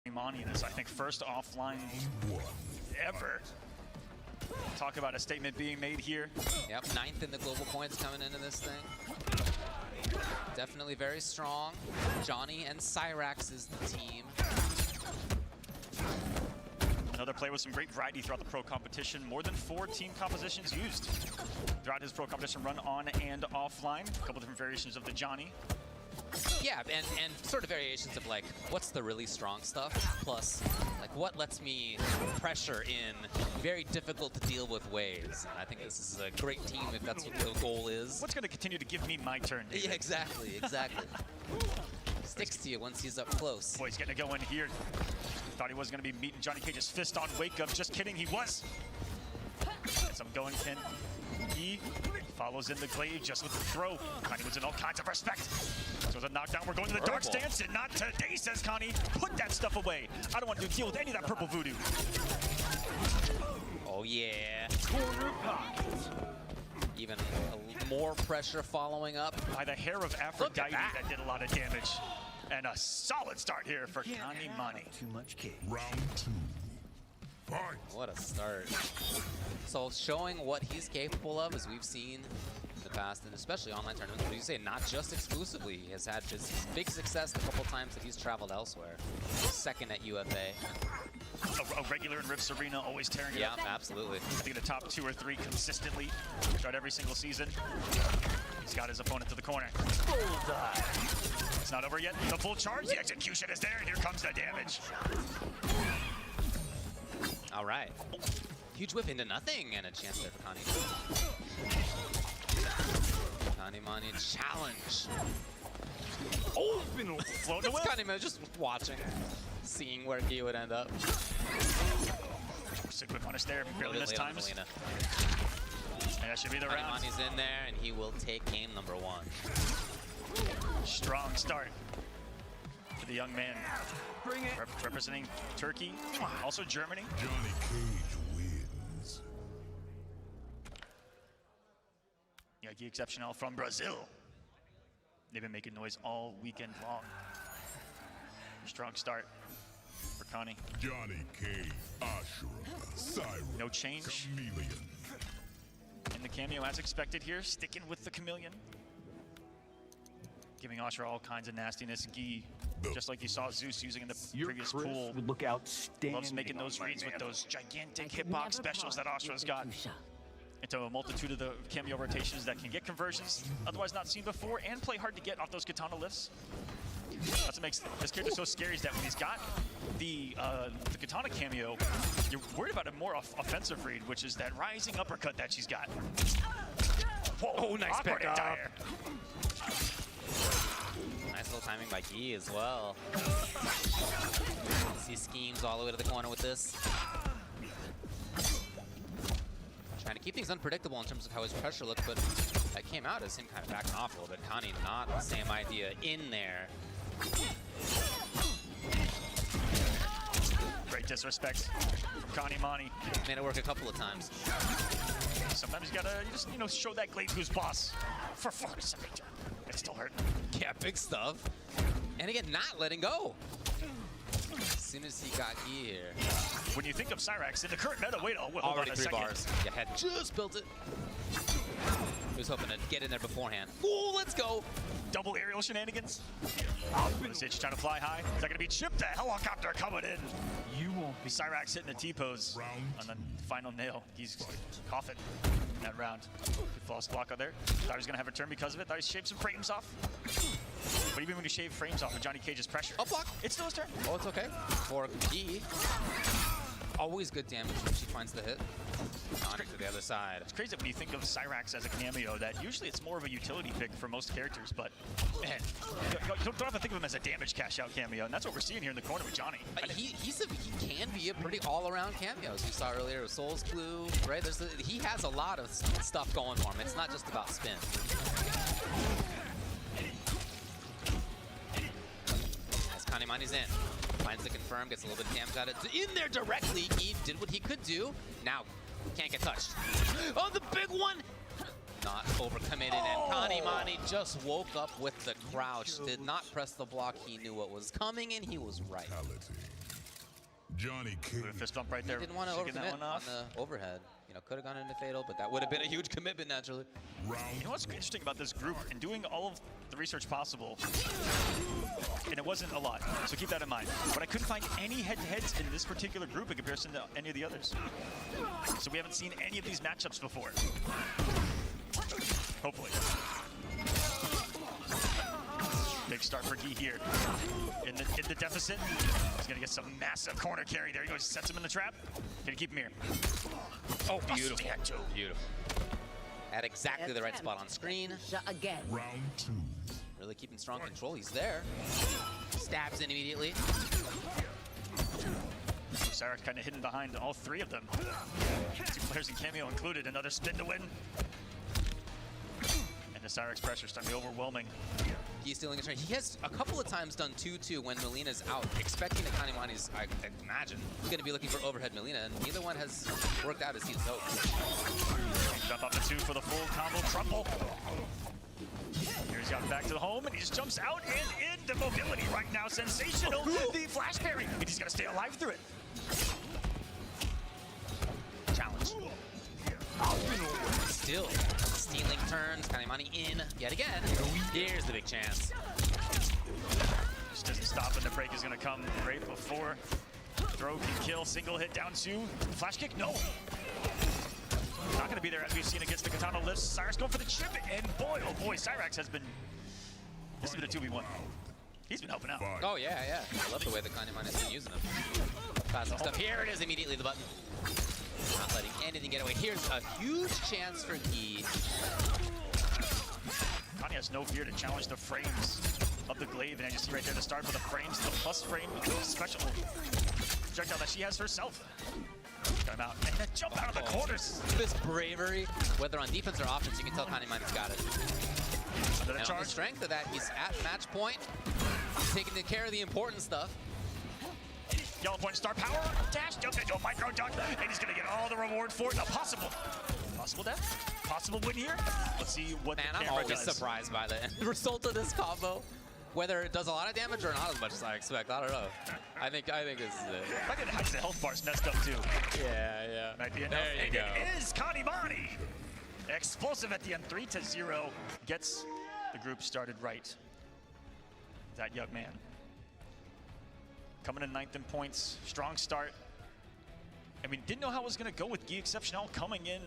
Imani this, I think, first offline ever. Talk about a statement being made here. Yep, 9th in the global points coming into this thing. Definitely very strong. Johnny and Cyrax is the team. Another player with some great variety throughout the pro competition. More than 4 team compositions used throughout his pro competition run on and offline. A couple different variations of the Johnny. Yeah, and sort of variations of like, what's the really strong stuff, plus like what lets me pressure in very difficult to deal with ways. And I think this is a great team if that's what the goal is. What's going to continue to give me my turn, David? Yeah, exactly. Sticks to you once he's up close. Boy, he's getting to go in here. Thought he was going to be meeting Johnny Cage's fist on wake up. Just kidding, he was. As I'm going, Ken. He follows in the glaive just with the throw. Connie was in all kinds of respect. So it's a knockdown. We're going to the dark stance, and not today, says Connie. Put that stuff away. I don't want to deal with any of that purple voodoo. Oh, yeah. Even more pressure following up. By the hair of Aphrodite, that did a lot of damage. And a solid start here for Connie Mani. Too much cake. Round 2. Fight. What a start. So showing what he's capable of, as we've seen in the past, and especially online tournaments, but you say not just exclusively. He has had his big success the couple times that he's traveled elsewhere. Second at UFA. A regular in Rift's Arena, always tearing it up. Yeah, absolutely. I think the top 2 or 3 consistently throughout every single season. He's got his opponent to the corner. Bullseye. It's not over yet. The full charge, the execution is there, and here comes the damage. All right. Huge whip into nothing, and a chance there for Connie. Connie Mani challenge. Oh, floating away. Connie Mani just watching, seeing where he would end up. Sick whip punish there, barely missed times. And that should be the round. Connie Mani's in there, and he will take game number 1. Strong start for the young man. Bring it. Representing Turkey, also Germany. Johnny Cage wins. Yeah, Guiexceptional from Brazil. They've been making noise all weekend long. Strong start for Connie. Johnny Cage, Ashura, Cyrus, no change. Chameleon. In the cameo as expected here, sticking with the chameleon. Giving Ashura all kinds of nastiness. Guy, just like you saw Zeus using in the previous pool. Would look outstanding. Loves making those reads with those gigantic hitbox specials that Ashura's got. Into a multitude of the cameo rotations that can get conversions otherwise not seen before and play hard to get off those katana lifts. That's what makes this character so scary, is that when he's got the katana cameo, you're worried about a more offensive read, which is that rising uppercut that she's got. Whoa, oh, nice pick up. Nice little timing by Guy as well. See schemes all the way to the corner with this. Trying to keep things unpredictable in terms of how his pressure looked, but that came out as him kind of backing off a little bit. Connie, not the same idea in there. Great disrespect from Connie Mani. Made it work a couple of times. Sometimes you just show that glaive to his boss. For fuck's sake. It still hurt. Yeah, big stuff. And again, not letting go. As soon as he got here. When you think of Cyrax in the current meta, wait, hold already on a 3 second. bars. Yeah, had just built it. He was hoping to get in there beforehand. Ooh, let's go. Double aerial shenanigans. Sitch trying to fly high. Is that going to be Chip, the helicopter coming in? You won't be. Cyrax hitting the T-pose on the final nail. He's coughing in that round. Good false block out there. Thought he was going to have a turn because of it. Thought he shaved some frames off. But even when you shave frames off of Johnny Cage's pressure, Up block. It's still his turn. Oh, it's okay. For Guy. Always good damage when she finds the hit. On to the other side. It's crazy that when you think of Cyrax as a cameo, that usually it's more of a utility pick for most characters, but man, you don't have to think of him as a damage cash-out cameo, and that's what we're seeing here in the corner with Johnny. He can be a pretty all-around cameo, as you saw earlier with Soul's Clue, right? He has a lot of stuff going for him. It's not just about spin. As Connie Mani's in. Finds the confirm, gets a little bit of damage out of it. In there directly, he did what he could do. Now, can't get touched. Oh, the big one! Not overcommitted, and Connie Mani just woke up with the crouch. Did not press the block. He knew what was coming, and he was right. Johnny Cage. Fist bump right there. Didn't want to shaking that overcommit one on off. the overhead. You know, could have gone into fatal, but that would have been a huge commitment naturally. You know what's interesting about this group and doing all of the research possible, and it wasn't a lot, so keep that in mind. But I couldn't find any head-to-heads in this particular group in comparison to any of the others. So we haven't seen any of these matchups before. Hopefully. Big start for Guy here. In the deficit. He's gonna get some massive corner carry. There he goes, sets him in the trap. Can he keep him here? Oh, beautiful. Beautiful. At exactly the right spot on screen. Again. Round 2. Really keeping strong control. He's there. Stabs in immediately. Cyrax kind of hidden behind all three of them. 2 players in Cameo included. Another spin to win. And the Cyrax pressure starting to be overwhelming. He's stealing a train. He has a couple of times done 2-2 when Melina's out, expecting that Kanimani's, I imagine, going to be looking for overhead Melina, and neither one has worked out as he's hoped. Jump up to 2 for the full combo trumpel. Here's got back to the home, and he just jumps out and in. The mobility right now, sensational. The flash parry, and he's gonna stay alive through it. Challenge. Still stealing turns, Kanimani in yet again. Here's the big chance. Just doesn't stop, and the break is gonna come right before. Throw can kill, single hit down 2. Flash kick, no. Not gonna be there as we've seen against the katana lifts. Cyrax going for the chip, and boy, oh boy, Cyrax has been, this has been a 2v1. He's been helping out. Oh yeah, yeah. I love the way that Kanimani's been using him. Passing stuff. Here it is immediately, the button. Not letting anything get away. Here's a huge chance for Guy. Connie has no fear to challenge the frames of the glaive, and I just see right there to start for the frames, the plus frame special projectile that she has herself. Got him out, and then jump out of the corners. This bravery, whether on defense or offense, you can tell Kanimani's got it. Another And on charge. the strength of that, he's at match point, taking care of the important stuff. Yellow point star power, dash, jump into a micro dunk, and he's gonna get all the reward for it. A possible death, possible win here. Let's see what Man, the I'm camera always does. surprised by the end result of this combo. Whether it does a lot of damage or not as much as I expect, I don't know. I think this is it. I think the health bar's messed up too. Yeah. Might be enough. There you And go. it is Kanimani. Explosive at the end, 3-0. Gets the group started right. That young man. Coming in 9th in points, strong start. I mean, didn't know how it was gonna go with Guiexceptional coming in